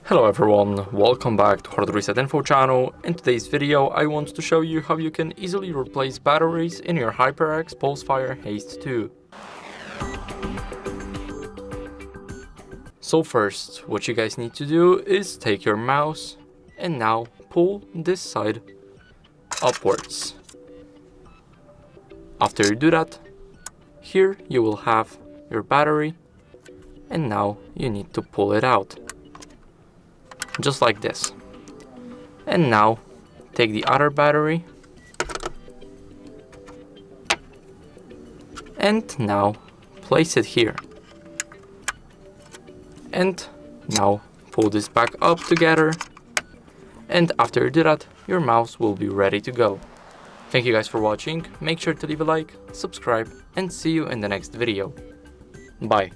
Hello everyone, welcome back to HardReset.Info channel. In today's video I want to show you how you can easily replace batteries in your HyperX PulseFire Haste 2. So first, what you guys need to do is take your mouse and now pull this side upwards. After you do that, here you will have your battery and now you need to pull it out. Just like this. And now take the other battery and now place it here. And now pull this back up together, and after you do that, your mouse will be ready to go. Thank you guys for watching, make sure to leave a like, subscribe, and see you in the next video. Bye.